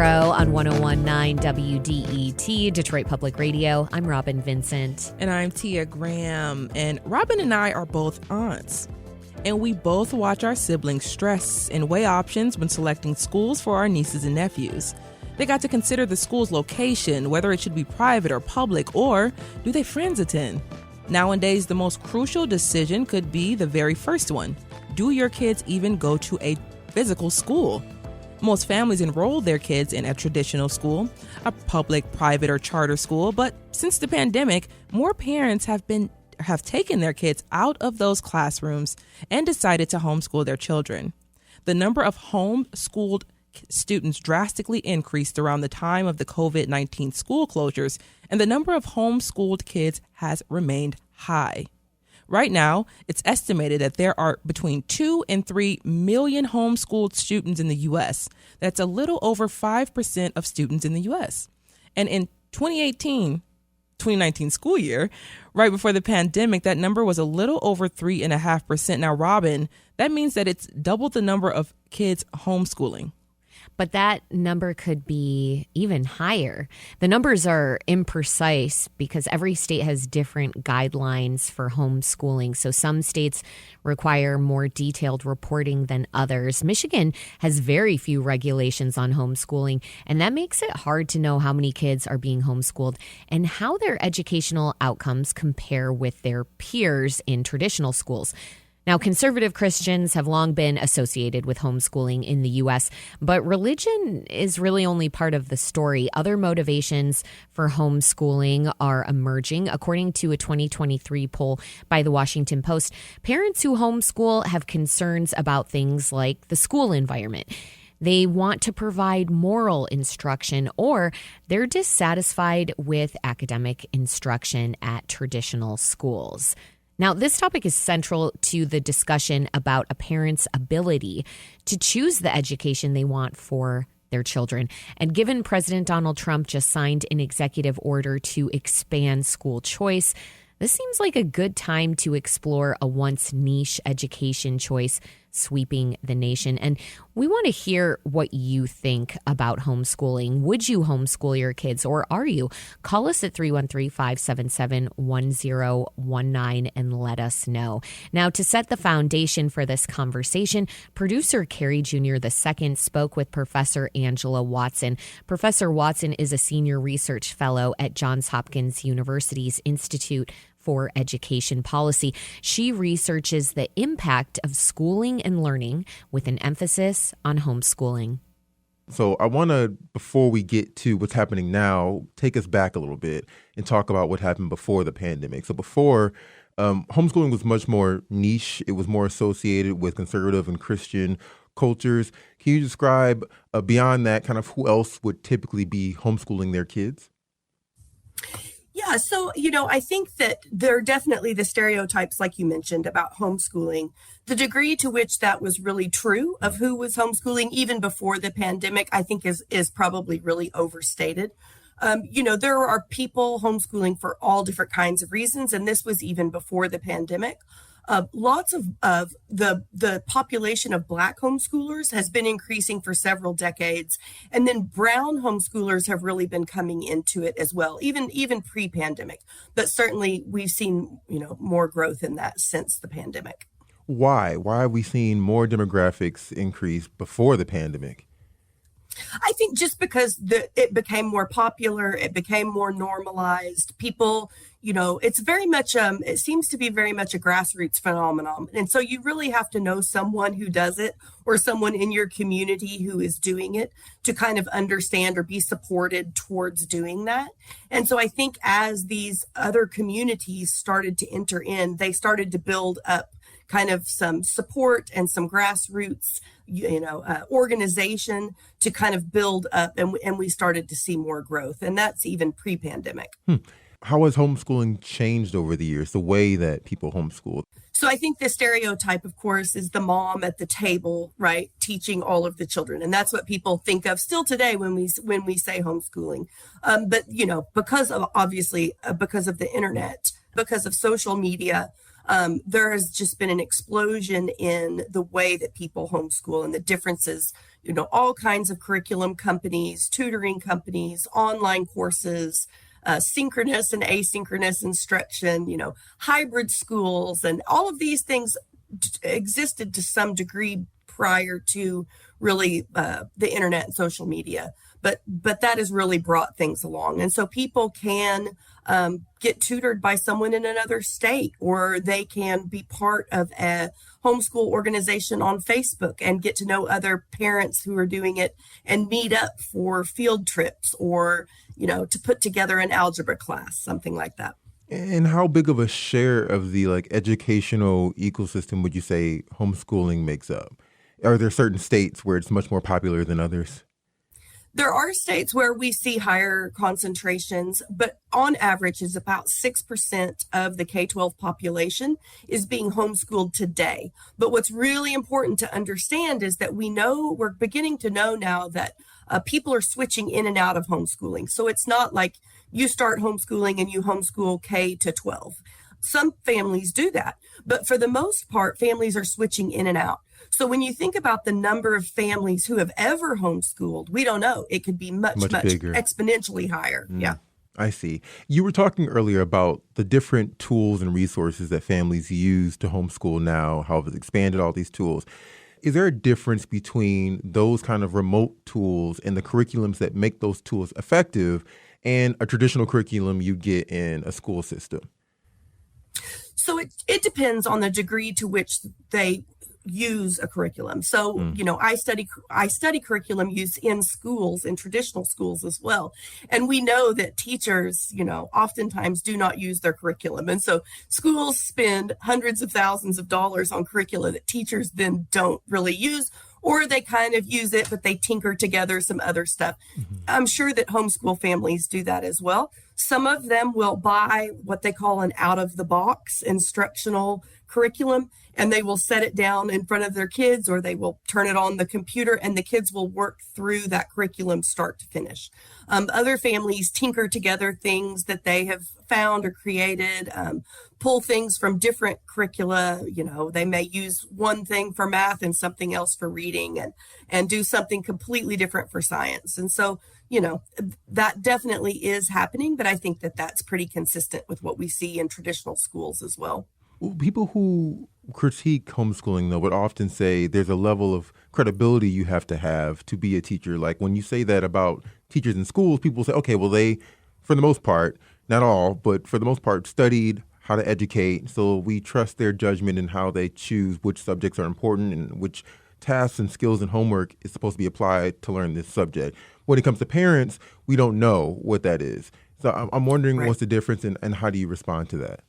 tomorrow on 101.9 WDET, Detroit Public Radio. I'm Robin Vincent. And I'm Tia Graham. And Robin and I are both aunts. And we both watch our siblings stress and weigh options when selecting schools for our nieces and nephews. They got to consider the school's location, whether it should be private or public, or do their friends attend? Nowadays, the most crucial decision could be the very first one. Do your kids even go to a physical school? Most families enroll their kids in a traditional school, a public, private, or charter school, but since the pandemic, more parents have taken their kids out of those classrooms and decided to homeschool their children. The number of homeschooled students drastically increased around the time of the COVID-19 school closures, and the number of homeschooled kids has remained high. Right now, it's estimated that there are between 2 and 3 million homeschooled students in the U.S. That's a little over 5% of students in the U.S. And in 2019 school year, right before the pandemic, that number was a little over 3.5%. Now, Robin, that means that it's double the number of kids homeschooling. But that number could be even higher. The numbers are imprecise because every state has different guidelines for homeschooling. So some states require more detailed reporting than others. Michigan has very few regulations on homeschooling, and that makes it hard to know how many kids are being homeschooled and how their educational outcomes compare with their peers in traditional schools. Now, conservative Christians have long been associated with homeschooling in the U.S., but religion is really only part of the story. Other motivations for homeschooling are emerging. According to a 2023 poll by the Washington Post, parents who homeschool have concerns about things like the school environment. They want to provide moral instruction, or they're dissatisfied with academic instruction at traditional schools. Now, this topic is central to the discussion about a parent's ability to choose the education they want for their children. And given President Donald Trump just signed an executive order to expand school choice, this seems like a good time to explore a once niche education choice sweeping the nation. And we want to hear what you think about homeschooling. Would you homeschool your kids, or are you? Call us at 313-577-1019 and let us know. Now, to set the foundation for this conversation, producer Carrie Jr. II spoke with Professor Angela Watson. Professor Watson is a senior research fellow at Johns Hopkins University's Institute for Education Policy. She researches the impact of schooling and learning with an emphasis on homeschooling. So I want to, before we get to what's happening now, take us back a little bit and talk about what happened before the pandemic. So before, homeschooling was much more niche. It was more associated with conservative and Christian cultures. Can you describe beyond that kind of who else would typically be homeschooling their kids? Yeah, so, I think that there are definitely the stereotypes, like you mentioned, about homeschooling. The degree to which that was really true of who was homeschooling, even before the pandemic, I think is probably really overstated. There are people homeschooling for all different kinds of reasons, and this was even before the pandemic. Lots of the population of Black homeschoolers has been increasing for several decades. And then brown homeschoolers have really been coming into it as well, even pre-pandemic. But certainly we've seen, more growth in that since the pandemic. Why? Why are we seeing more demographics increase before the pandemic? I think just because it became more popular, it became more normalized. People, it's very much, it seems to be very much a grassroots phenomenon. And so you really have to know someone who does it, or someone in your community who is doing it, to kind of understand or be supported towards doing that. And so I think as these other communities started to enter in, they started to build up kind of some support and some grassroots, organization to kind of build up, and we started to see more growth, and that's even pre-pandemic. How has homeschooling changed over the years, the way that people homeschool? So I think the stereotype, of course, is the mom at the table, right, teaching all of the children, and that's what people think of still today when we say homeschooling. But because of the internet, because of social media, There has just been an explosion in the way that people homeschool and the differences, all kinds of curriculum companies, tutoring companies, online courses, synchronous and asynchronous instruction, hybrid schools, and all of these things existed to some degree prior to really the internet and social media. But that has really brought things along. And so people can get tutored by someone in another state, or they can be part of a homeschool organization on Facebook and get to know other parents who are doing it and meet up for field trips or, to put together an algebra class, something like that. And how big of a share of the educational ecosystem would you say homeschooling makes up? Are there certain states where it's much more popular than others? There are states where we see higher concentrations, but on average is about 6% of the K-12 population is being homeschooled today. But what's really important to understand is that we're beginning to know now that people are switching in and out of homeschooling. So it's not like you start homeschooling and you homeschool K to 12. Some families do that, but for the most part, families are switching in and out. So when you think about the number of families who have ever homeschooled, we don't know. It could be much bigger, exponentially higher. Yeah. I see. You were talking earlier about the different tools and resources that families use to homeschool now, how it's expanded all these tools. Is there a difference between those kind of remote tools and the curriculums that make those tools effective and a traditional curriculum you get in a school system? So it depends on the degree to which they use a curriculum. So, I study curriculum use in schools, in traditional schools as well. And we know that teachers, oftentimes do not use their curriculum. And so schools spend hundreds of thousands of dollars on curricula that teachers then don't really use, or they kind of use it, but they tinker together some other stuff. I'm sure that homeschool families do that as well. Some of them will buy what they call an out-of-the-box instructional curriculum, and they will set it down in front of their kids, or they will turn it on the computer, and the kids will work through that curriculum start to finish. Other families tinker together things that they have found or created, pull things from different curricula. They may use one thing for math and something else for reading, and do something completely different for science. And so, that definitely is happening, but I think that that's pretty consistent with what we see in traditional schools as well. People who critique homeschooling, though, would often say there's a level of credibility you have to be a teacher. Like when you say that about teachers in schools, people say, okay, well, they, for the most part, not all, but for the most part, studied how to educate. So we trust their judgment in how they choose which subjects are important and which tasks and skills and homework is supposed to be applied to learn this subject. When it comes to parents, we don't know what that is. So I'm wondering what's the difference and how do you respond to that?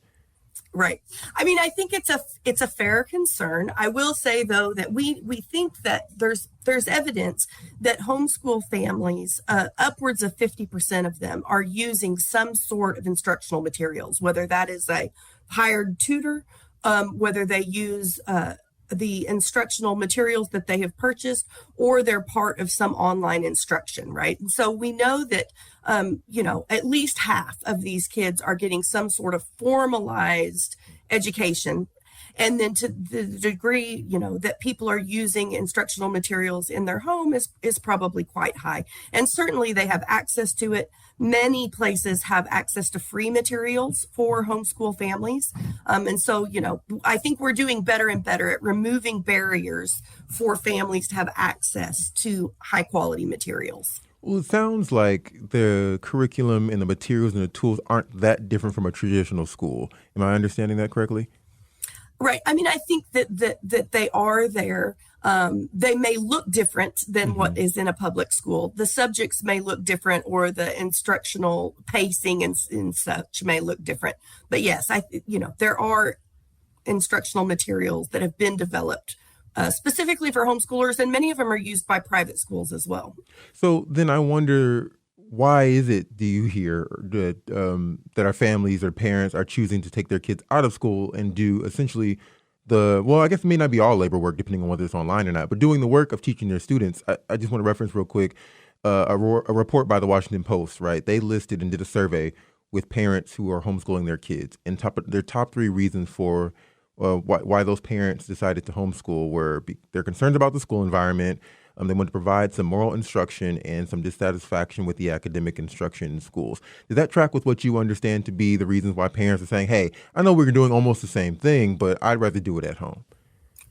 Right. I mean, I think it's a fair concern. I will say, though, that we think that there's evidence that homeschool families, upwards of 50% of them, are using some sort of instructional materials, whether that is a hired tutor, whether they use the instructional materials that they have purchased, or they're part of some online instruction, right? And so we know that, at least half of these kids are getting some sort of formalized education. And then to the degree, that people are using instructional materials in their home is probably quite high. And certainly they have access to it. Many places have access to free materials for homeschool families. And so, I think we're doing better and better at removing barriers for families to have access to high quality materials. Well, it sounds like the curriculum and the materials and the tools aren't that different from a traditional school. Am I understanding that correctly? Right. I mean, I think that they are there. They may look different than what is in a public school. The subjects may look different, or the instructional pacing and such may look different. But yes, there are instructional materials that have been developed specifically for homeschoolers, and many of them are used by private schools as well. So then I wonder, why is it, do you hear, that our families or parents are choosing to take their kids out of school and do essentially I guess it may not be all labor work, depending on whether it's online or not, but doing the work of teaching their students? I just want to reference real quick a report by the Washington Post, right? They listed and did a survey with parents who are homeschooling their kids. And their top three reasons for why those parents decided to homeschool were they're concerned about the school environment. They want to provide some moral instruction and some dissatisfaction with the academic instruction in schools. Does that track with what you understand to be the reasons why parents are saying, hey, I know we're doing almost the same thing, but I'd rather do it at home?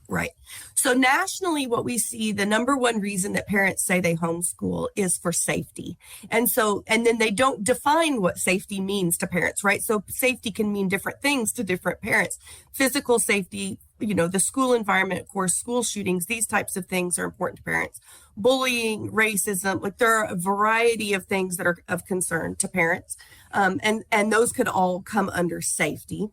Right. So nationally, what we see, the number one reason that parents say they homeschool is for safety. And then they don't define what safety means to parents, right? So safety can mean different things to different parents. Physical safety, the school environment, of course, school shootings, these types of things are important to parents. Bullying, racism, like there are a variety of things that are of concern to parents. And those could all come under safety.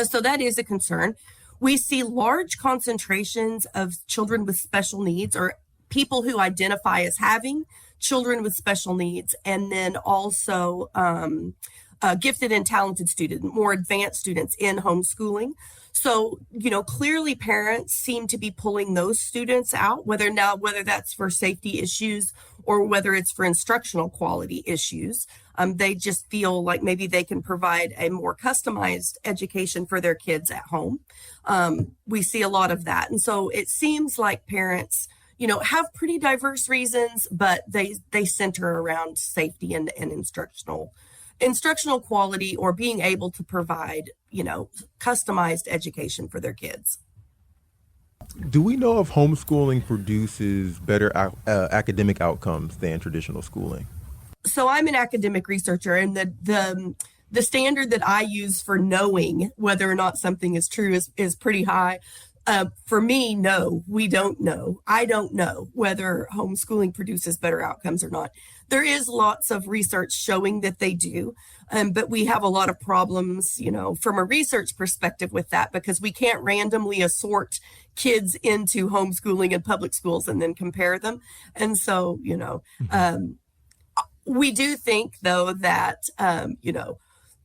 So that is a concern. We see large concentrations of children with special needs or people who identify as having children with special needs, and then also gifted and talented students, more advanced students in homeschooling. So, clearly parents seem to be pulling those students out, whether that's for safety issues or whether it's for instructional quality issues. They just feel like maybe they can provide a more customized education for their kids at home. We see a lot of that. And so it seems like parents, have pretty diverse reasons, but they center around safety and instructional quality, or being able to provide, customized education for their kids. Do we know if homeschooling produces better academic outcomes than traditional schooling? So I'm an academic researcher, and the standard that I use for knowing whether or not something is true is pretty high. For me, no, we don't know. I don't know whether homeschooling produces better outcomes or not. There is lots of research showing that they do, but we have a lot of problems, from a research perspective with that, because we can't randomly assort kids into homeschooling and public schools and then compare them. And so, we do think, though, that,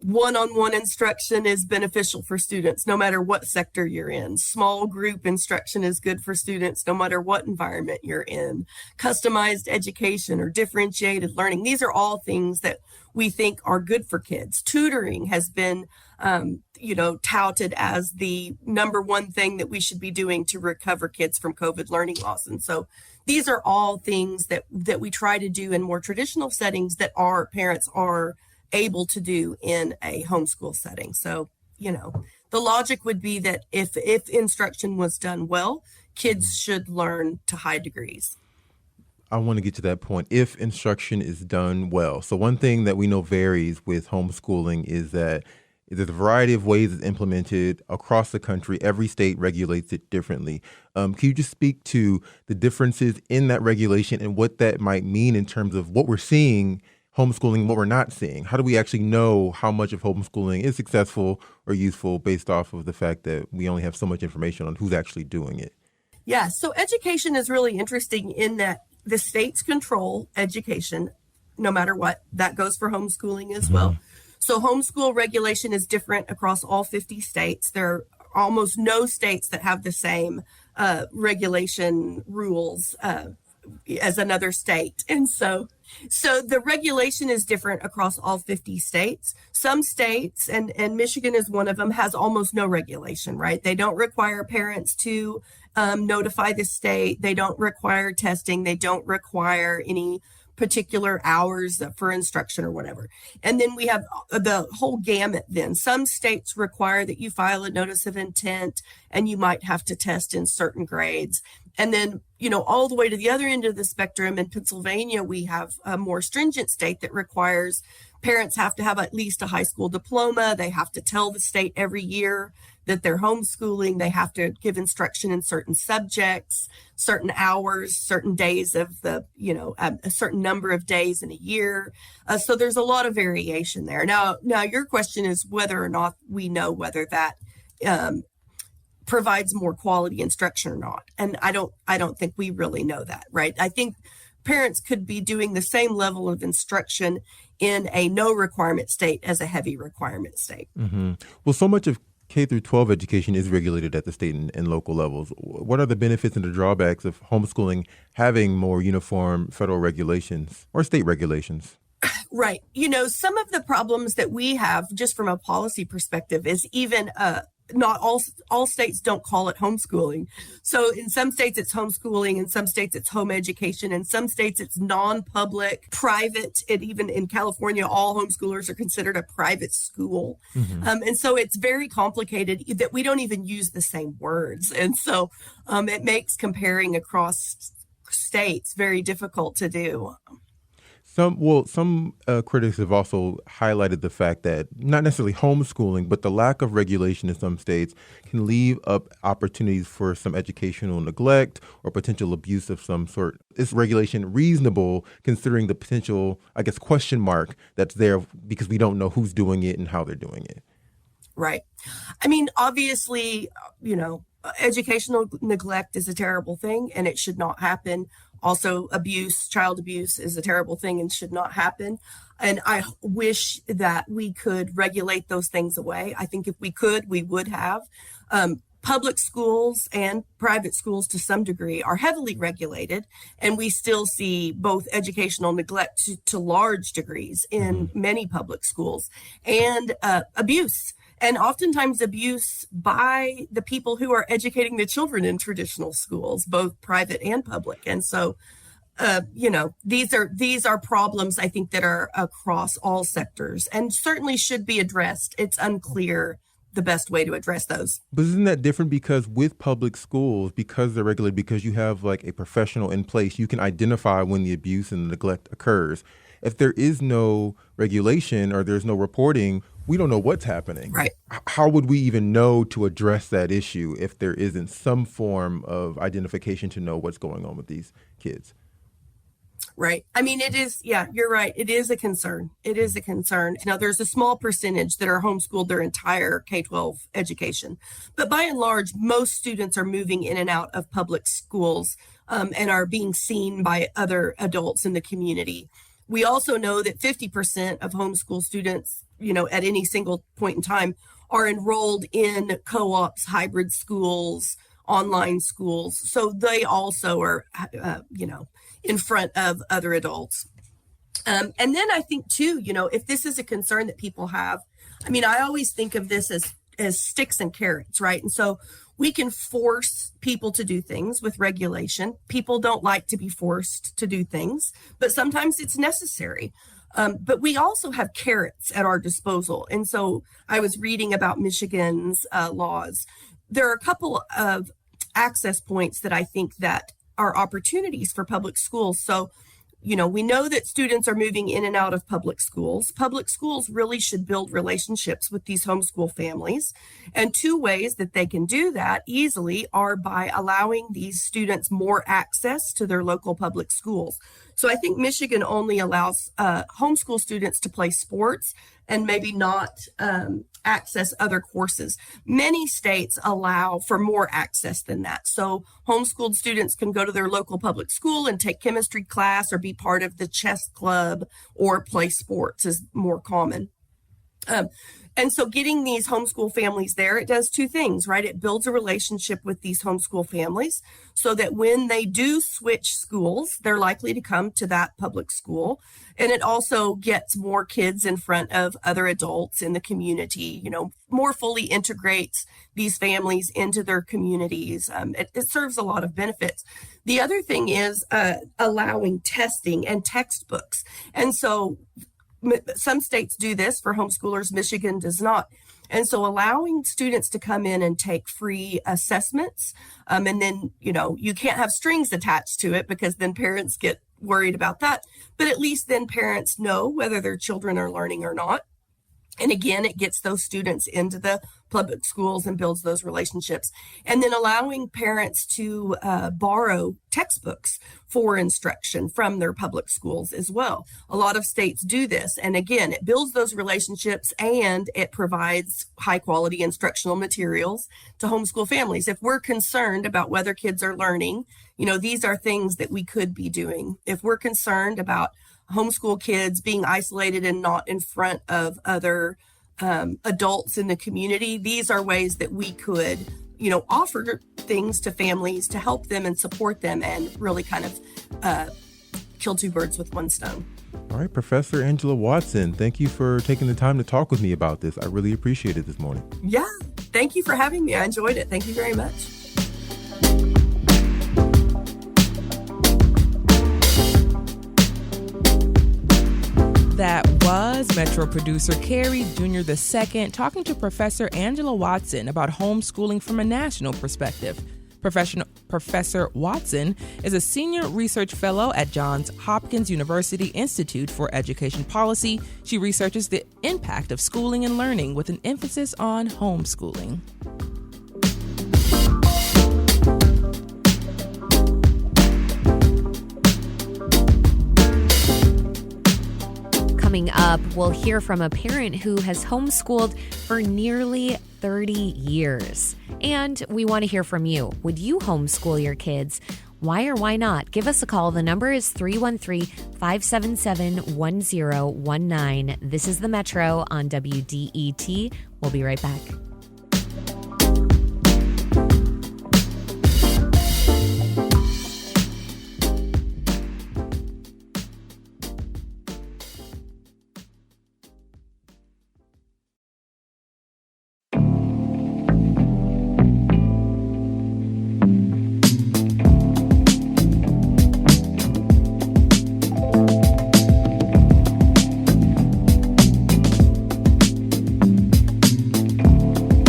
one-on-one instruction is beneficial for students, no matter what sector you're in. Small group instruction is good for students, no matter what environment you're in. Customized education or differentiated learning, these are all things that we think are good for kids. Tutoring has been, touted as the number one thing that we should be doing to recover kids from COVID learning loss. And so these are all things that we try to do in more traditional settings that our parents are able to do in a homeschool setting. So, the logic would be that if instruction was done well, kids should learn to high degrees. I want to get to that point. If instruction is done well. So one thing that we know varies with homeschooling is that there's a variety of ways it's implemented across the country. Every state regulates it differently. Can you just speak to the differences in that regulation and what that might mean in terms of what we're seeing homeschooling, what we're not seeing? How do we actually know how much of homeschooling is successful or useful based off of the fact that we only have so much information on who's actually doing it? Yeah, so education is really interesting in that the states control education, no matter what. That goes for homeschooling as well. So homeschool regulation is different across all 50 states. There are almost no states that have the same regulation rules as another state. And so the regulation is different across all 50 states. Some states, and Michigan is one of them, has almost no regulation, right? They don't require parents to notify the state. They don't require testing. They don't require any particular hours for instruction or whatever. And then we have the whole gamut then. Some states require that you file a notice of intent and you might have to test in certain grades. And then, all the way to the other end of the spectrum in Pennsylvania, we have a more stringent state that requires parents have to have at least a high school diploma. They have to tell the state every year that they're homeschooling. They have to give instruction in certain subjects, certain hours, certain days of a certain number of days in a year. So there's a lot of variation there. Now your question is whether or not we know whether that provides more quality instruction or not. And I don't think we really know that, right? I think parents could be doing the same level of instruction in a no requirement state as a heavy requirement state. Mm-hmm. Well, so much of K through 12 education is regulated at the state and local levels. What are the benefits and the drawbacks of homeschooling having more uniform federal regulations or state regulations? Right. Some of the problems that we have just from a policy perspective is even not all states don't call it homeschooling. So in some states it's homeschooling, in some states it's home education, in some states it's non-public, private, and even in California, all homeschoolers are considered a private school. And so it's very complicated that we don't even use the same words. And so it makes comparing across states very difficult to do. Some critics have also highlighted the fact that not necessarily homeschooling, but the lack of regulation in some states can leave up opportunities for some educational neglect or potential abuse of some sort. Is regulation reasonable considering the potential, question mark that's there because we don't know who's doing it and how they're doing it? Right. Obviously, educational neglect is a terrible thing and it should not happen. Also, child abuse is a terrible thing and should not happen. And I wish that we could regulate those things away. I think if we could, we would have. Public schools and private schools to some degree are heavily regulated, and we still see both educational neglect to large degrees in many public schools and abuse. And oftentimes abuse by the people who are educating the children in traditional schools, both private and public. And so, these are problems I think that are across all sectors and certainly should be addressed. It's unclear the best way to address those. But isn't that different because with public schools, because they're regulated, because you have like a professional in place, you can identify when the abuse and the neglect occurs. If there is no regulation or there's no reporting, we don't know what's happening. Right. How would we even know to address that issue if there isn't some form of identification to know what's going on with these kids? Right. It is. Yeah, you're right. It is a concern. It is a concern. There's a small percentage that are homeschooled their entire K-12 education. But by and large, most students are moving in and out of public schools and are being seen by other adults in the community. We also know that 50% of homeschool students, at any single point in time, are enrolled in co-ops, hybrid schools, online schools. So they also are, in front of other adults. And then I think, too, if this is a concern that people have, I always think of this as sticks and carrots, right? And so we can force people to do things with regulation. People don't like to be forced to do things, but sometimes it's necessary. But we also have carrots at our disposal. And so I was reading about Michigan's laws. There are a couple of access points that I think that are opportunities for public schools. So, we know that students are moving in and out of public schools. Public schools really should build relationships with these homeschool families. And two ways that they can do that easily are by allowing these students more access to their local public schools. So I think Michigan only allows homeschool students to play sports and maybe not access other courses. Many states allow for more access than that. So homeschooled students can go to their local public school and take chemistry class or be part of the chess club or play sports is more common. And so getting these homeschool families there, it does two things, right? It builds a relationship with these homeschool families so that when they do switch schools, they're likely to come to that public school. And it also gets more kids in front of other adults in the community, more fully integrates these families into their communities. It serves a lot of benefits. The other thing is allowing testing and textbooks. And so some states do this for homeschoolers. Michigan does not. And so allowing students to come in and take free assessments, and then, you can't have strings attached to it because then parents get worried about that. But at least then parents know whether their children are learning or not. And again, it gets those students into the public schools and builds those relationships. And then allowing parents to borrow textbooks for instruction from their public schools as well. A lot of states do this. And again, it builds those relationships and it provides high quality instructional materials to homeschool families. If we're concerned about whether kids are learning, these are things that we could be doing. If we're concerned about homeschool kids being isolated and not in front of other adults in the community, these are ways that we could, offer things to families to help them and support them and really kind of kill two birds with one stone. All right, Professor Angela Watson, thank you for taking the time to talk with me about this. I really appreciate it this morning. Yeah, thank you for having me. I enjoyed it. Thank you very much. That was Metro producer Carrie Jr. II talking to Professor Angela Watson about homeschooling from a national perspective. Professor Watson is a senior research fellow at Johns Hopkins University Institute for Education Policy. She researches the impact of schooling and learning with an emphasis on homeschooling. Coming up, we'll hear from a parent who has homeschooled for nearly 30 years. And we want to hear from you. Would you homeschool your kids? Why or why not? Give us a call. The number is 313-577-1019. This is the Metro on WDET. We'll be right back.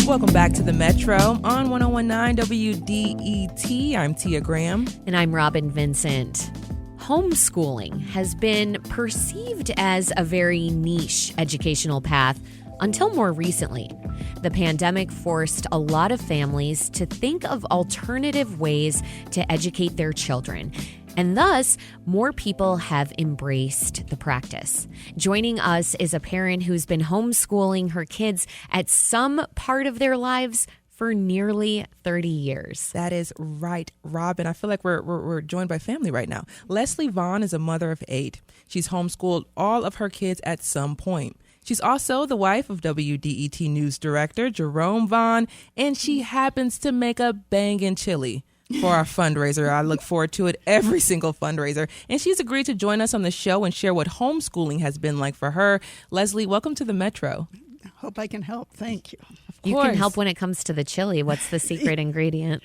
Welcome back to the Metro on 1019 WDET. I'm Tia Graham. And I'm Robin Vincent. Homeschooling has been perceived as a very niche educational path until more recently. The pandemic forced a lot of families to think of alternative ways to educate their children. And thus, more people have embraced the practice. Joining us is a parent who's been homeschooling her kids at some part of their lives for nearly 30 years. That is right, Robin. I feel like we're joined by family right now. Leslie Vaughn is a mother of 8. She's homeschooled all of her kids at some point. She's also the wife of WDET News Director Jerome Vaughn, and she happens to make a bangin' chili for our fundraiser. I look forward to it every single fundraiser. And she's agreed to join us on the show and share what homeschooling has been like for her. Leslie, welcome to the Metro. Hope I can help. Thank you. You can help when it comes to the chili. What's the secret ingredient?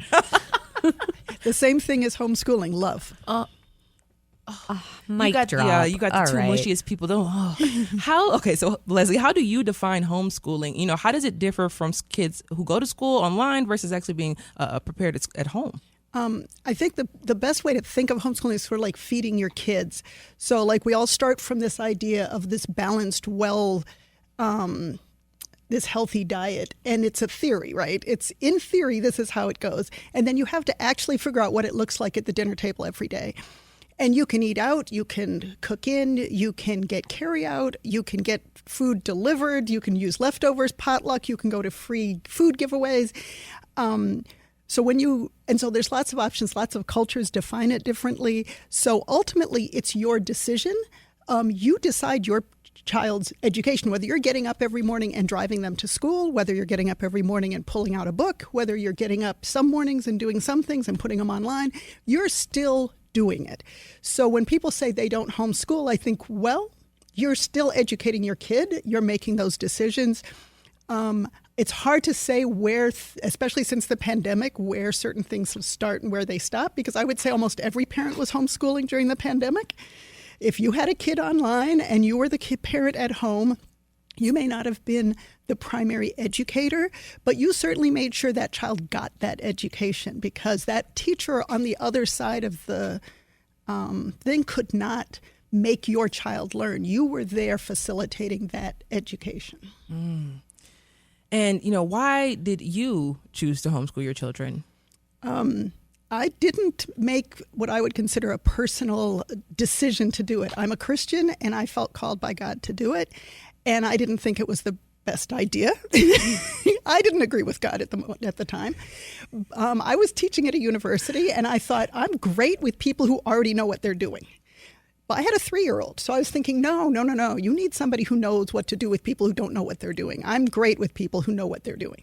The same thing as homeschooling, love. Mic drop. Yeah, you got the All two right. mushiest people. So Leslie, how do you define homeschooling? You know, how does it differ from kids who go to school online versus actually being prepared at home? I think the best way to think of homeschooling is sort of like feeding your kids. So like we all start from this idea of this balanced, this healthy diet. And it's a theory, right? It's in theory, this is how it goes. And then you have to actually figure out what it looks like at the dinner table every day. And you can eat out, you can cook in, you can get carry out, you can get food delivered, you can use leftovers, potluck, you can go to free food giveaways. So there's lots of options, lots of cultures define it differently. So ultimately, it's your decision. You decide your child's education, whether you're getting up every morning and driving them to school, whether you're getting up every morning and pulling out a book, whether you're getting up some mornings and doing some things and putting them online, you're still doing it. So when people say they don't homeschool, I think, well, you're still educating your kid. You're making those decisions. It's hard to say where, especially since the pandemic, where certain things will start and where they stop, because I would say almost every parent was homeschooling during the pandemic. If you had a kid online and you were the parent at home, you may not have been the primary educator, but you certainly made sure that child got that education, because that teacher on the other side of the thing could not make your child learn. You were there facilitating that education. Mm. And, why did you choose to homeschool your children? I didn't make what I would consider a personal decision to do it. I'm a Christian, and I felt called by God to do it, and I didn't think it was the best idea. I didn't agree with God at the time. I was teaching at a university, and I thought, I'm great with people who already know what they're doing. But I had a 3-year-old, so I was thinking, no. You need somebody who knows what to do with people who don't know what they're doing. I'm great with people who know what they're doing.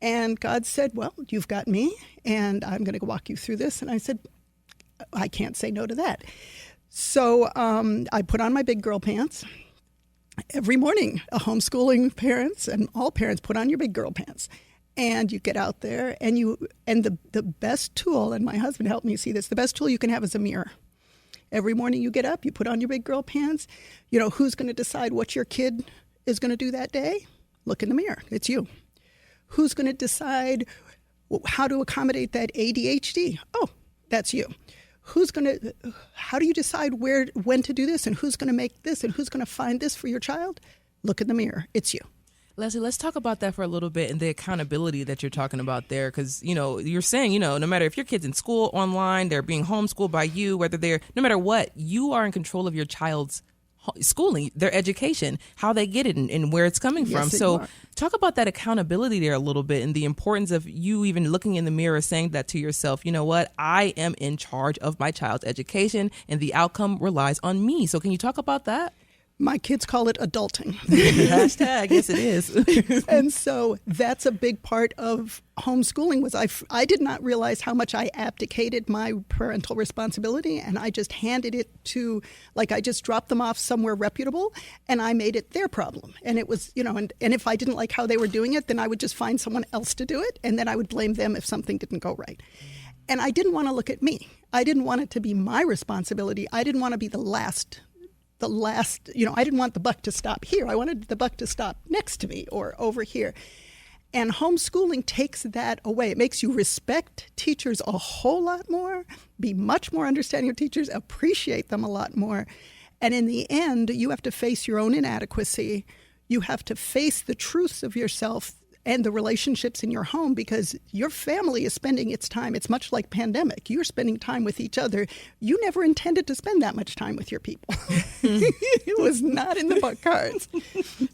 And God said, well, you've got me, and I'm going to walk you through this. And I said, I can't say no to that. So I put on my big girl pants. Every morning, homeschooling parents and all parents put on your big girl pants. And you get out there and the best tool, and my husband helped me see this, the best tool you can have is a mirror. Every morning you get up, you put on your big girl pants. You know, who's going to decide what your kid is going to do that day? Look in the mirror. It's you. Who's going to decide how to accommodate that ADHD? Oh, that's you. How do you decide when to do this and who's going to make this and who's going to find this for your child? Look in the mirror. It's you. Leslie, let's talk about that for a little bit and the accountability that you're talking about there. Because, you're saying, no matter if your kid's in school, online, they're being homeschooled by you, no matter what, you are in control of your child's schooling, their education, how they get it and where it's coming from. So talk about that accountability there a little bit and the importance of you even looking in the mirror, saying that to yourself, you know what, I am in charge of my child's education and the outcome relies on me. So can you talk about that? My kids call it adulting. Hashtag, yes it is. And so that's a big part of homeschooling was I did not realize how much I abdicated my parental responsibility, and I just handed it to, I just dropped them off somewhere reputable and I made it their problem. And it was, and if I didn't like how they were doing it, then I would just find someone else to do it, and then I would blame them if something didn't go right. And I didn't want to look at me. I didn't want it to be my responsibility. I didn't want to be the last, I didn't want the buck to stop here. I wanted the buck to stop next to me or over here. And homeschooling takes that away. It makes you respect teachers a whole lot more, be much more understanding of teachers, appreciate them a lot more. And in the end, you have to face your own inadequacy. You have to face the truths of yourself and the relationships in your home, because your family is spending its time. It's much like pandemic. You're spending time with each other. You never intended to spend that much time with your people. It was not in the book cards.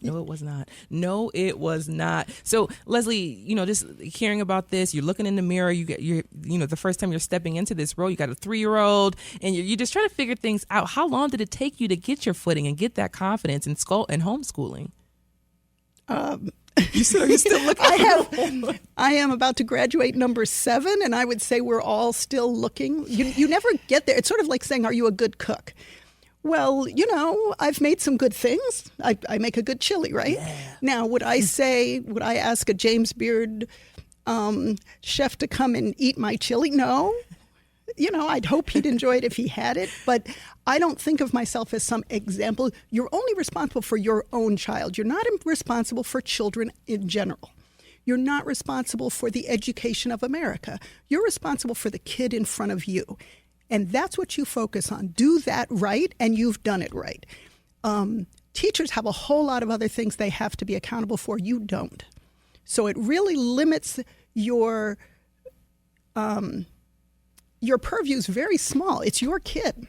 No, it was not. No, it was not. So, Leslie, just hearing about this, you're looking in the mirror, you're the first time you're stepping into this role, you got a 3-year-old, and you're just trying to figure things out. How long did it take you to get your footing and get that confidence in homeschooling? You're still looking. I am about to graduate number 7, and I would say we're all still looking. You never get there. It's sort of like saying, are you a good cook? Well, I've made some good things. I make a good chili, right? Yeah. Now, would I ask a James Beard chef to come and eat my chili? No. I'd hope he'd enjoy it if he had it, but I don't think of myself as some example. You're only responsible for your own child. You're not responsible for children in general. You're not responsible for the education of America. You're responsible for the kid in front of you. And that's what you focus on. Do that right, and you've done it right. Teachers have a whole lot of other things they have to be accountable for. You don't. So it really limits your purview is very small. It's your kid.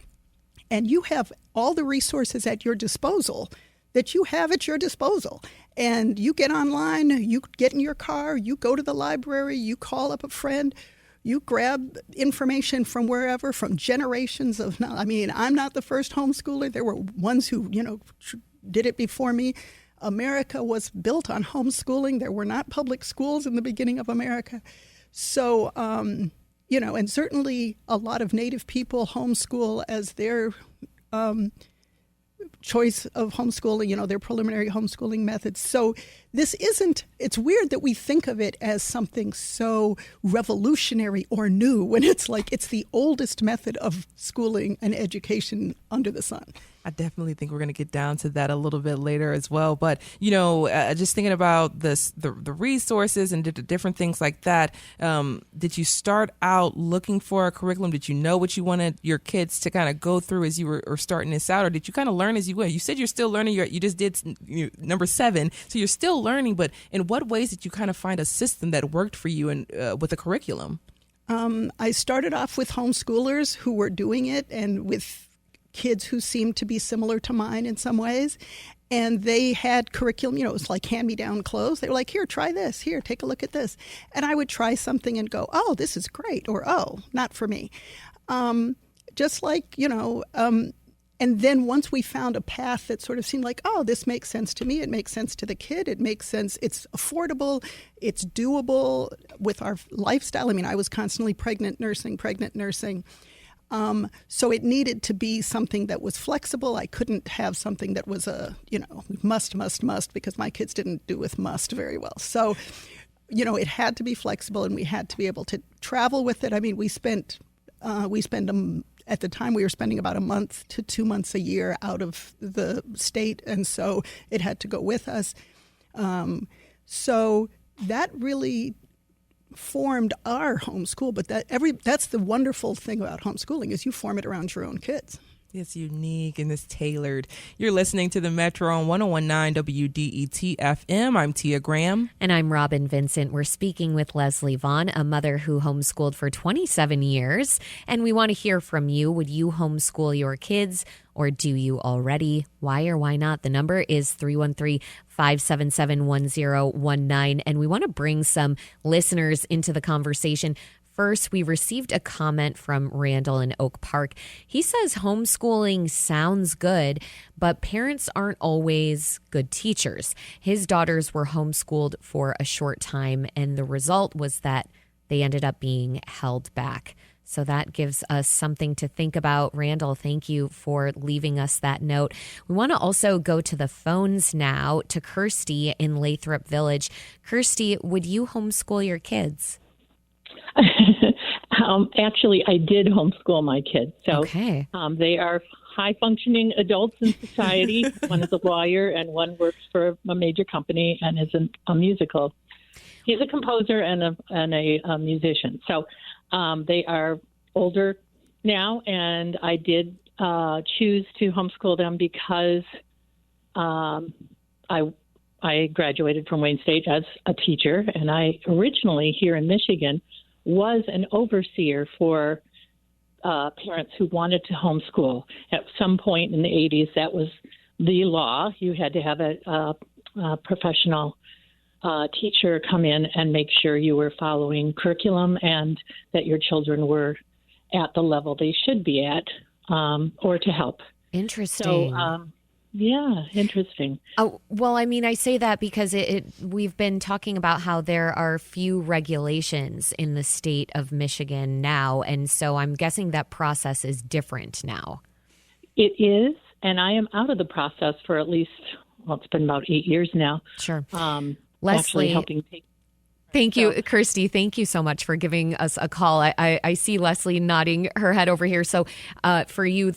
And you have all the resources at your disposal that you have at your disposal. And you get online, you get in your car, you go to the library, you call up a friend, you grab information from wherever, from generations of, I'm not the first homeschooler. There were ones who, did it before me. America was built on homeschooling. There were not public schools in the beginning of America. So, and certainly a lot of Native people homeschool as their choice of homeschooling, their preliminary homeschooling methods. So it's weird that we think of it as something so revolutionary or new when it's the oldest method of schooling and education under the sun. I definitely think we're going to get down to that a little bit later as well. But, just thinking about the resources and the different things like that, did you start out looking for a curriculum? Did you know what you wanted your kids to kind of go through as you were starting this out? Or did you kind of learn as you went? You said you're still learning. You just did number 7. So you're still learning. But in what ways did you kind of find a system that worked for you and with a curriculum? I started off with homeschoolers who were doing it and with kids who seemed to be similar to mine in some ways. And they had curriculum, it was like hand-me-down clothes. They were like, here, try this. Here, take a look at this. And I would try something and go, oh, this is great. Or, oh, not for me. Just like, and then once we found a path that sort of seemed like, oh, this makes sense to me. It makes sense to the kid. It makes sense. It's affordable. It's doable with our lifestyle. I was constantly pregnant nursing. So it needed to be something that was flexible. I couldn't have something that was a, must, because my kids didn't do with must very well. So, it had to be flexible, and we had to be able to travel with it. I mean, at the time we were spending about a month to 2 months a year out of the state, and so it had to go with us. So that really formed our homeschool, but that's the wonderful thing about homeschooling is you form it around your own kids. It's unique and it's tailored. You're listening to the Metro on 101.9 WDET FM. I'm Tia Graham. And I'm Robin Vincent. We're speaking with Leslie Vaughn, a mother who homeschooled for 27 years. And we want to hear from you. Would you homeschool your kids, or do you already? Why or why not? The number is 313-577-1019. And we want to bring some listeners into the conversation. First, we received a comment from Randall in Oak Park. He says homeschooling sounds good, but parents aren't always good teachers. His daughters were homeschooled for a short time, and the result was that they ended up being held back. So that gives us something to think about. Randall, thank you for leaving us that note. We want to also go to the phones now to Kirsty in Lathrop Village. Kirsty, would you homeschool your kids? Actually, I did homeschool my kids. So okay. They are high-functioning adults in society. One is a lawyer, and one works for a major company and is a musical. He's a composer and a musician. So they are older now, and I did choose to homeschool them because I graduated from Wayne State as a teacher, and I originally here in Michigan was an overseer for parents who wanted to homeschool. At some point in the 80s, that was the law. You had to have a professional teacher come in and make sure you were following curriculum and that your children were at the level they should be at, or to help. Interesting. So, yeah, interesting. Oh, well, I mean, I say that because we've been talking about how there are few regulations in the state of Michigan now, and so I'm guessing that process is different now. It is, and I am out of the process for at least, it's been about 8 years now. Sure. Leslie, helping take. Thank you, Kirsty. Thank you so much for giving us a call. I see Leslie nodding her head over here. So for you,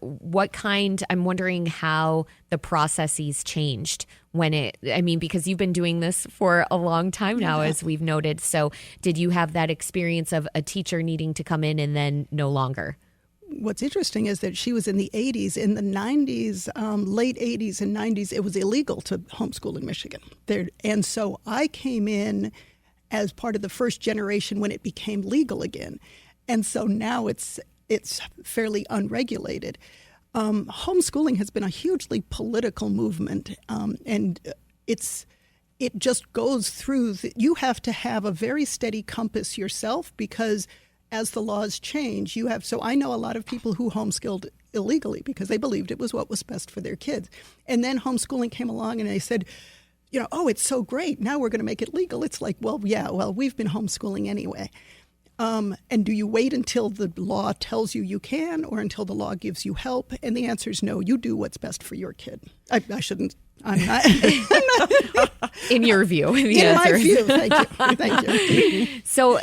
what kind, I'm wondering how the processes changed because you've been doing this for a long time now, as we've noted. So did you have that experience of a teacher needing to come in and then no longer? What's interesting is that she was in the 80s. In the 90s, late 80s and 90s, it was illegal to homeschool in Michigan. And so I came in as part of the first generation when it became legal again. And so now it's fairly unregulated. Homeschooling has been a hugely political movement, and it just goes through. You have to have a very steady compass yourself, because as the laws change, so I know a lot of people who homeschooled illegally because they believed it was what was best for their kids. And then homeschooling came along and they said, oh, it's so great. Now we're going to make it legal. It's like, well, we've been homeschooling anyway. And do you wait until the law tells you can, or until the law gives you help? And the answer is no, you do what's best for your kid. I shouldn't. I'm not. In your view. In my view. Thank you. So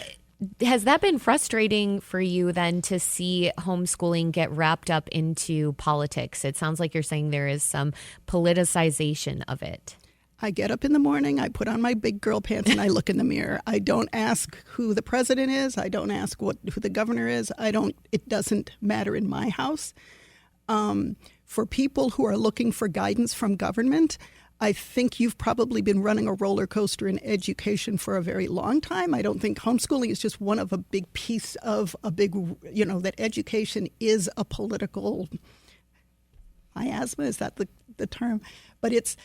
has that been frustrating for you then to see homeschooling get wrapped up into politics? It sounds like you're saying there is some politicization of it. I get up in the morning, I put on my big girl pants, and I look in the mirror. I don't ask who the president is. I don't ask who the governor is. It doesn't matter in my house. For people who are looking for guidance from government, I think you've probably been running a roller coaster in education for a very long time. I don't think homeschooling is just one of a big piece of a big, that education is a political miasma. Is that the term? But it's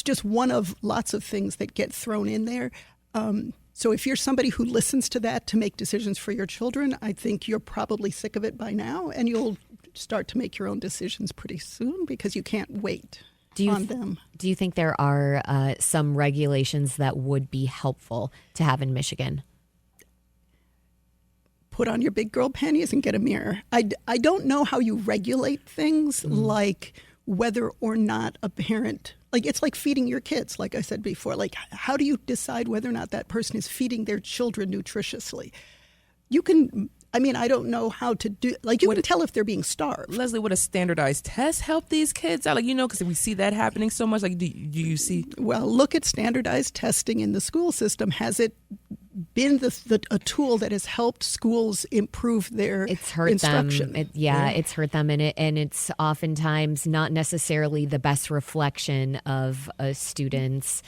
just one of lots of things that get thrown in there. So if you're somebody who listens to that to make decisions for your children, I think you're probably sick of it by now, and you'll start to make your own decisions pretty soon because you can't wait. Do you think there are some regulations that would be helpful to have in Michigan? put on your big girl panties and get a mirror. I don't know how you regulate things like whether or not a parent, like it's like feeding your kids, like I said before. Like, how do you decide whether or not that person is feeding their children nutritiously? You can, I mean, I don't know how to do, like you can tell if they're being starved. Leslie, would a standardized test help these kids out? Like, because we see that happening so much. Like, do you see? Well, look at standardized testing in the school system. Has it been a tool that has helped schools improve their instruction? It's hurt them, and it's oftentimes not necessarily the best reflection of a student's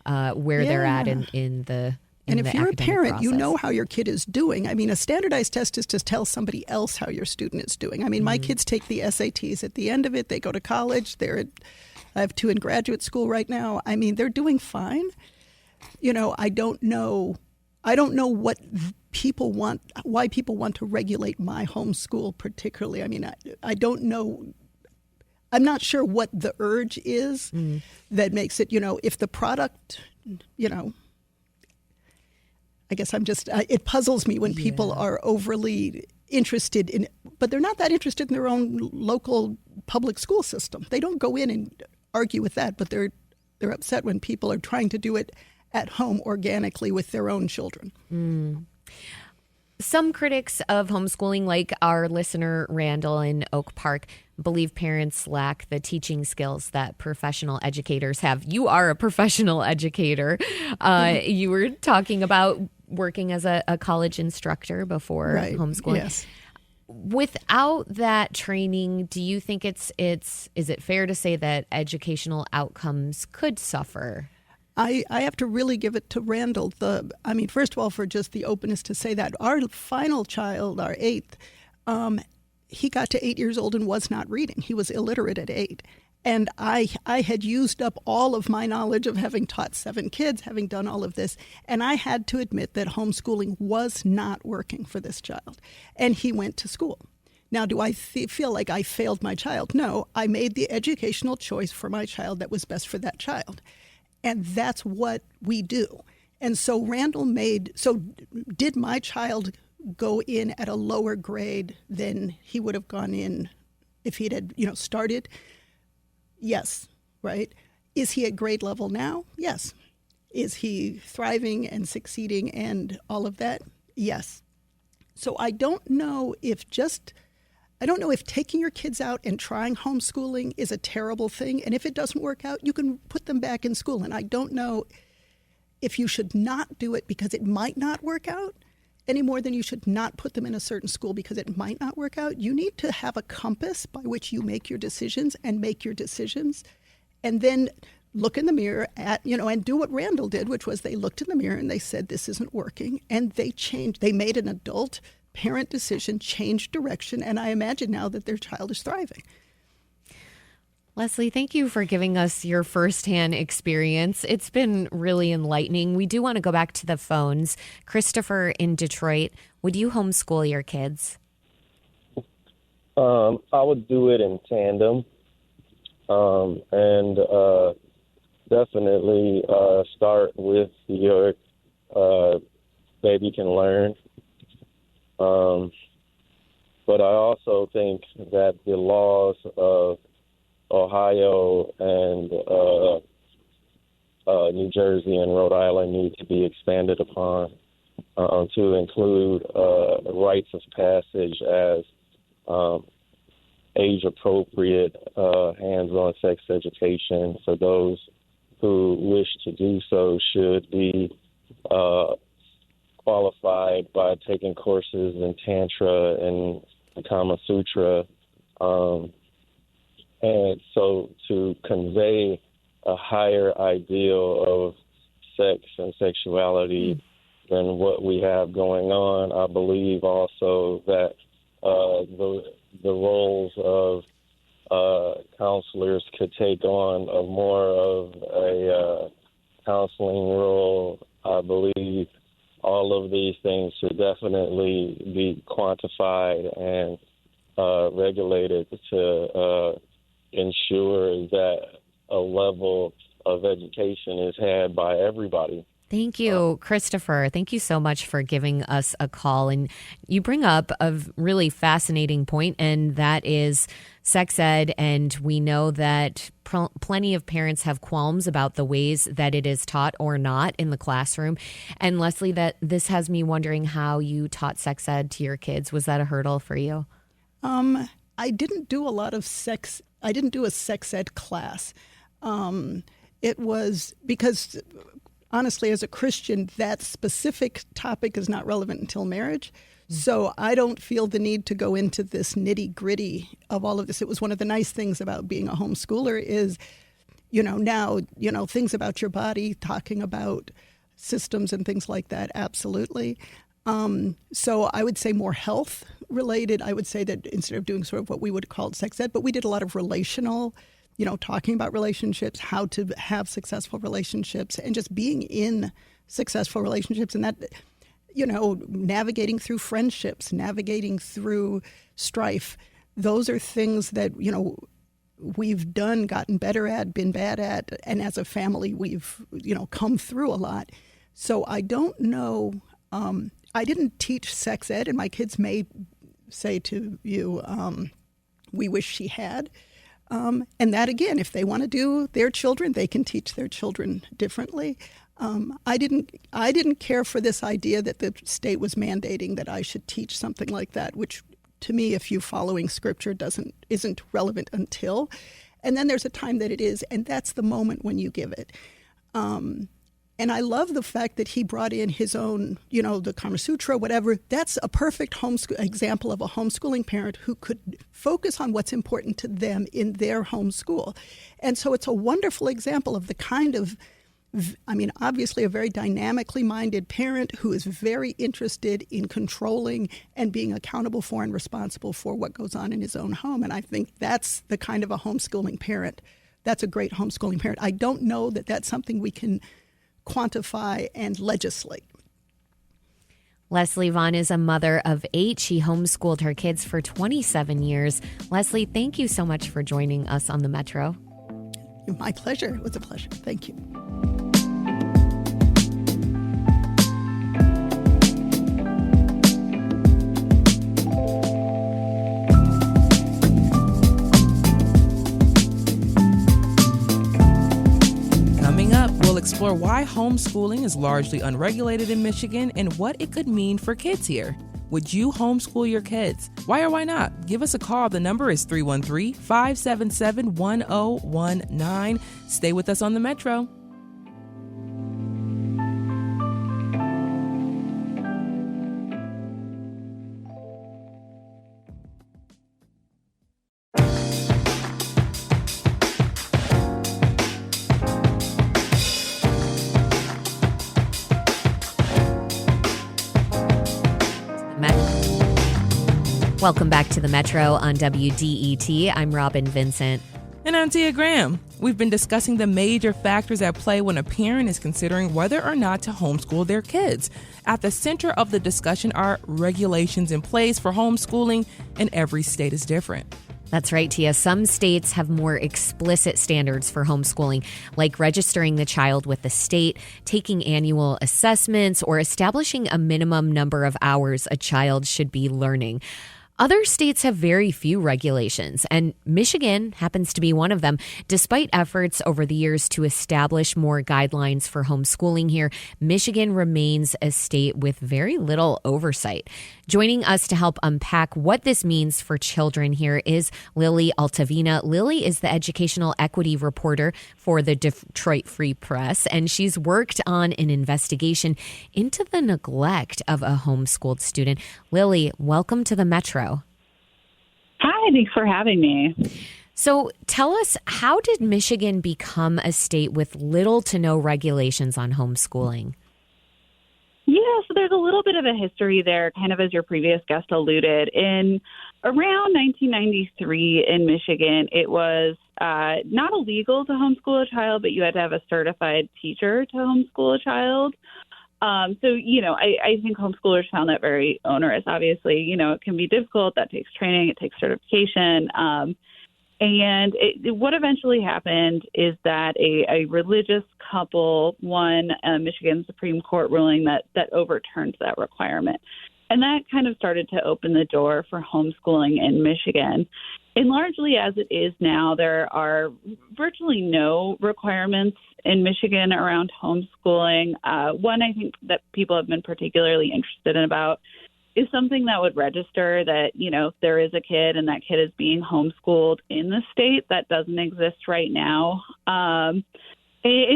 where they're at in the. And if you're a parent, process. you know how your kid is doing. I mean, a standardized test is to tell somebody else how your student is doing. I mean, my kids take the SATs. At the end of it, they go to college. I have 2 in graduate school right now. I mean, they're doing fine. I don't know what people want, why people want to regulate my homeschool particularly. I mean, I don't know. I'm not sure what the urge is that makes it, if the product, I guess it puzzles me when people are overly interested in, but they're not that interested in their own local public school system. They don't go in and argue with that, but they're upset when people are trying to do it at home organically with their own children. Some critics of homeschooling, like our listener Randall in Oak Park, believe parents lack the teaching skills that professional educators have. You are a professional educator. You were talking about working as a college instructor before homeschooling. Yes. Without that training, do you think is it fair to say that educational outcomes could suffer? I have to really give it to Randall. First of all, for just the openness to say that. Our final child, our 8th, he got to 8 years old and was not reading. He was illiterate at 8. And I had used up all of my knowledge of having taught 7 kids, having done all of this. And I had to admit that homeschooling was not working for this child. And he went to school. Now, do I feel like I failed my child? No, I made the educational choice for my child that was best for that child. And that's what we do. And so did my child go in at a lower grade than he would have gone in if he had, started? Yes, right? Is he at grade level now? Yes. Is he thriving and succeeding and all of that? Yes. So I don't know if taking your kids out and trying homeschooling is a terrible thing. And if it doesn't work out, you can put them back in school. And I don't know if you should not do it because it might not work out any more than you should not put them in a certain school because it might not work out. You need to have a compass by which you make your decisions and then look in the mirror and do what Randall did, which was they looked in the mirror and they said, this isn't working. And they changed. They made an adult parent decision, changed direction. And I imagine now that their child is thriving. Leslie, thank you for giving us your firsthand experience. It's been really enlightening. We do want to go back to the phones. Christopher in Detroit, would you homeschool your kids? I would do it in tandem and definitely start with your baby can learn. But I also think that the laws of Ohio and New Jersey and Rhode Island need to be expanded upon to include rites of passage as age-appropriate hands-on sex education for those who wish to do so should be qualified by taking courses in Tantra and the Kama Sutra. And so to convey a higher ideal of sex and sexuality than what we have going on, I believe also that the roles of counselors could take on a more of a counseling role. I believe all of these things should definitely be quantified and regulated to ensure that a level of education is had by everybody. Thank you, Christopher. Thank you so much for giving us a call. And you bring up a really fascinating point, and that is sex ed. And we know that plenty of parents have qualms about the ways that it is taught or not in the classroom. And Leslie, that this has me wondering how you taught sex ed to your kids. Was that a hurdle for you? I didn't do a lot of I didn't do a sex ed class. It was because, honestly, as a Christian, that specific topic is not relevant until marriage. So I don't feel the need to go into this nitty gritty of all of this. It was one of the nice things about being a homeschooler is, now, things about your body, talking about systems and things like that. Absolutely. So I would say more health related. I would say that instead of doing sort of what we would call sex ed, but we did a lot of relational, talking about relationships, how to have successful relationships, and just being in successful relationships. And that, navigating through friendships, navigating through strife. Those are things that, we've done, gotten better at, been bad at. And as a family, we've, come through a lot. So I don't know. I didn't teach sex ed, and my kids may say to you, we wish she had. And that, again, if they want to do their children, they can teach their children differently. I didn't care for this idea that the state was mandating that I should teach something like that, which to me, if you following scripture isn't relevant until. And then there's a time that it is, and that's the moment when you give it. And I love the fact that he brought in his own, the Kama Sutra, whatever. That's a perfect example of a homeschooling parent who could focus on what's important to them in their homeschool. And so it's a wonderful example of the kind of, obviously a very dynamically minded parent who is very interested in controlling and being accountable for and responsible for what goes on in his own home. And I think that's the kind of a homeschooling parent. That's a great homeschooling parent. I don't know that that's something we can quantify and legislate. Leslie Vaughn is a mother of 8. She homeschooled her kids for 27 years. Leslie, thank you so much for joining us on the Metro. My pleasure. It was a pleasure. Thank you. Explore why homeschooling is largely unregulated in Michigan and what it could mean for kids here. Would you homeschool your kids? Why or why not? Give us a call. The number is 313-577-1019. Stay with us on the Metro. Welcome back to the Metro on WDET. I'm Robin Vincent. And I'm Tia Graham. We've been discussing the major factors at play when a parent is considering whether or not to homeschool their kids. At the center of the discussion are regulations in place for homeschooling, and every state is different. That's right, Tia. Some states have more explicit standards for homeschooling, like registering the child with the state, taking annual assessments, or establishing a minimum number of hours a child should be learning. Other states have very few regulations, and Michigan happens to be one of them. Despite efforts over the years to establish more guidelines for homeschooling here, Michigan remains a state with very little oversight. Joining us to help unpack what this means for children here is Lily Altavena. Lily is the educational equity reporter for the Detroit Free Press, and she's worked on an investigation into the neglect of a homeschooled student. Lily, welcome to the Metro. Hi, thanks for having me. So tell us, how did Michigan become a state with little to no regulations on homeschooling? Yeah, so there's a little bit of a history there, kind of as your previous guest alluded. In around 1993 in Michigan, it was not illegal to homeschool a child, but you had to have a certified teacher to homeschool a child. I think homeschoolers found that very onerous. Obviously, it can be difficult. That takes training. It takes certification. And what eventually happened is that a religious couple won a Michigan Supreme Court ruling that overturned that requirement. And that kind of started to open the door for homeschooling in Michigan. And largely as it is now, there are virtually no requirements in Michigan around homeschooling. One I think that people have been particularly interested in about is something that would register that, there is a kid and that kid is being homeschooled in the state. That doesn't exist right now. And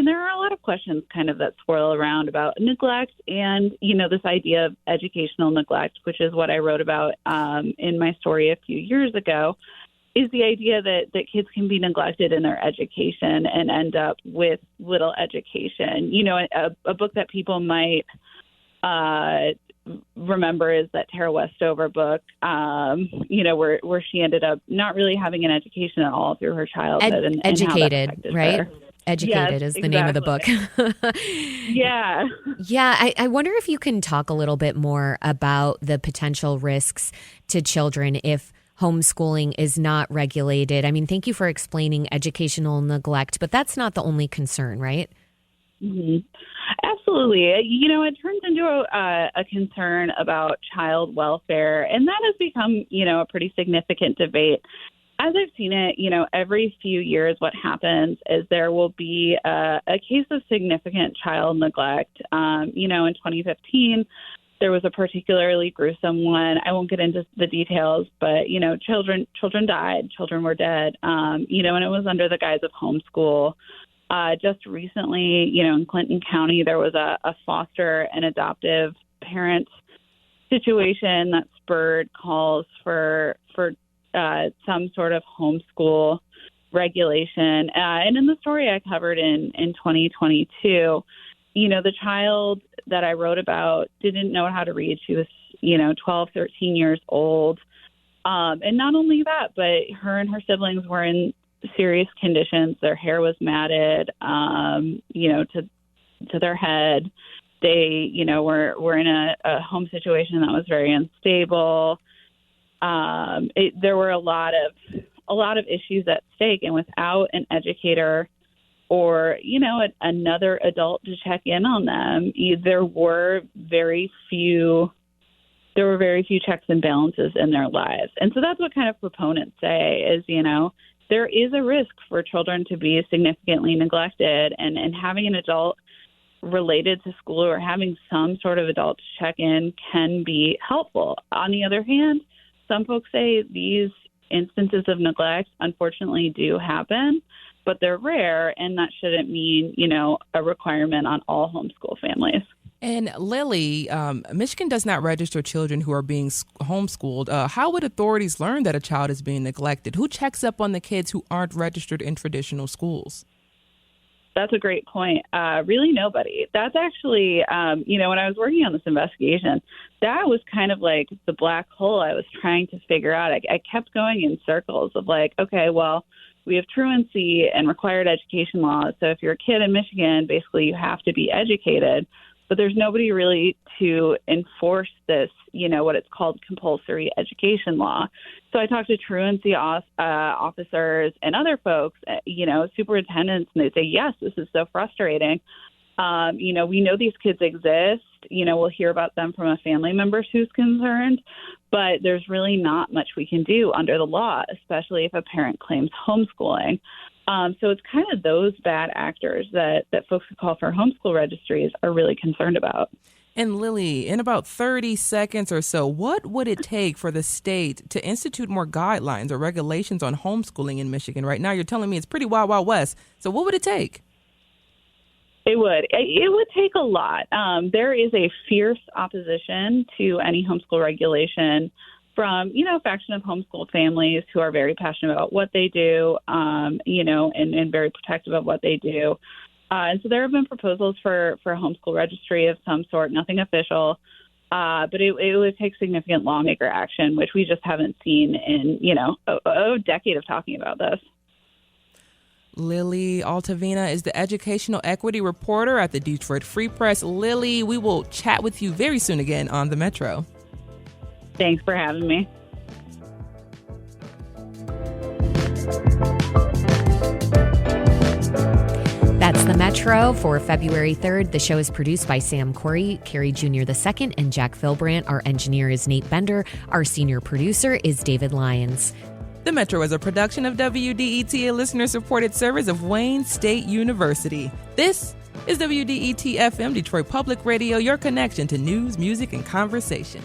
there are a lot of questions kind of that swirl around about neglect and, this idea of educational neglect, which is what I wrote about in my story a few years ago, is the idea that kids can be neglected in their education and end up with little education. A book that people might remember is that Tara Westover book, where she ended up not really having an education at all through her childhood. And Educated, how that right? her. Educated Yes, is the name of the book. Yeah. Yeah. I wonder if you can talk a little bit more about the potential risks to children if homeschooling is not regulated. I mean, thank you for explaining educational neglect, but that's not the only concern, right? Mm-hmm. Absolutely. It turns into a concern about child welfare, and that has become, a pretty significant debate. As I've seen it, every few years what happens is there will be a case of significant child neglect. In 2015, there was a particularly gruesome one. I won't get into the details, but, children died, children were dead, and it was under the guise of homeschool. Just recently, in Clinton County, there was a foster and adoptive parent situation that spurred calls for some sort of homeschool regulation. And in the story I covered in 2022, the child that I wrote about didn't know how to read. She was, 12, 13 years old. And not only that, but her and her siblings were in serious conditions. Their hair was matted, to their head. They, were in a home situation that was very unstable. There were a lot of issues at stake, and without an educator or, another adult to check in on them, there were very few checks and balances in their lives. And so that's what kind of proponents say is, there is a risk for children to be significantly neglected, and having an adult related to school or having some sort of adult to check in can be helpful. On the other hand, some folks say these instances of neglect unfortunately do happen, but they're rare, and that shouldn't mean, a requirement on all homeschool families. And Lily, Michigan does not register children who are being homeschooled. How would authorities learn that a child is being neglected? Who checks up on the kids who aren't registered in traditional schools? That's a great point. Really nobody. That's actually, when I was working on this investigation, that was kind of like the black hole I was trying to figure out. I kept going in circles of like, okay, well, we have truancy and required education laws. So if you're a kid in Michigan, basically you have to be educated. But there's nobody really to enforce this, what it's called compulsory education law. So I talked to truancy officers and other folks, superintendents, and they say, yes, this is so frustrating. We know these kids exist. We'll hear about them from a family member who's concerned, but there's really not much we can do under the law, especially if a parent claims homeschooling. So it's kind of those bad actors that folks who call for homeschool registries are really concerned about. And Lily, in about 30 seconds or so, what would it take for the state to institute more guidelines or regulations on homeschooling in Michigan? Right now, you're telling me it's pretty wild, wild west. So what would it take? It would take a lot. There is a fierce opposition to any homeschool regulation from, a faction of homeschooled families who are very passionate about what they do, and very protective of what they do. And so there have been proposals for a homeschool registry of some sort, nothing official, but it would take significant lawmaker action, which we just haven't seen in, a decade of talking about this. Lily Altavena is the educational equity reporter at the Detroit Free Press. Lily, we will chat with you very soon again on The Metro. Thanks for having me. Metro for February 3rd. The show is produced by Sam Corey, Carrie Jr. II, and Jack Philbrandt. Our engineer is Nate Bender. Our senior producer is David Lyons. The Metro is a production of WDET, a listener-supported service of Wayne State University. This is WDET-FM, Detroit Public Radio, your connection to news, music, and conversation.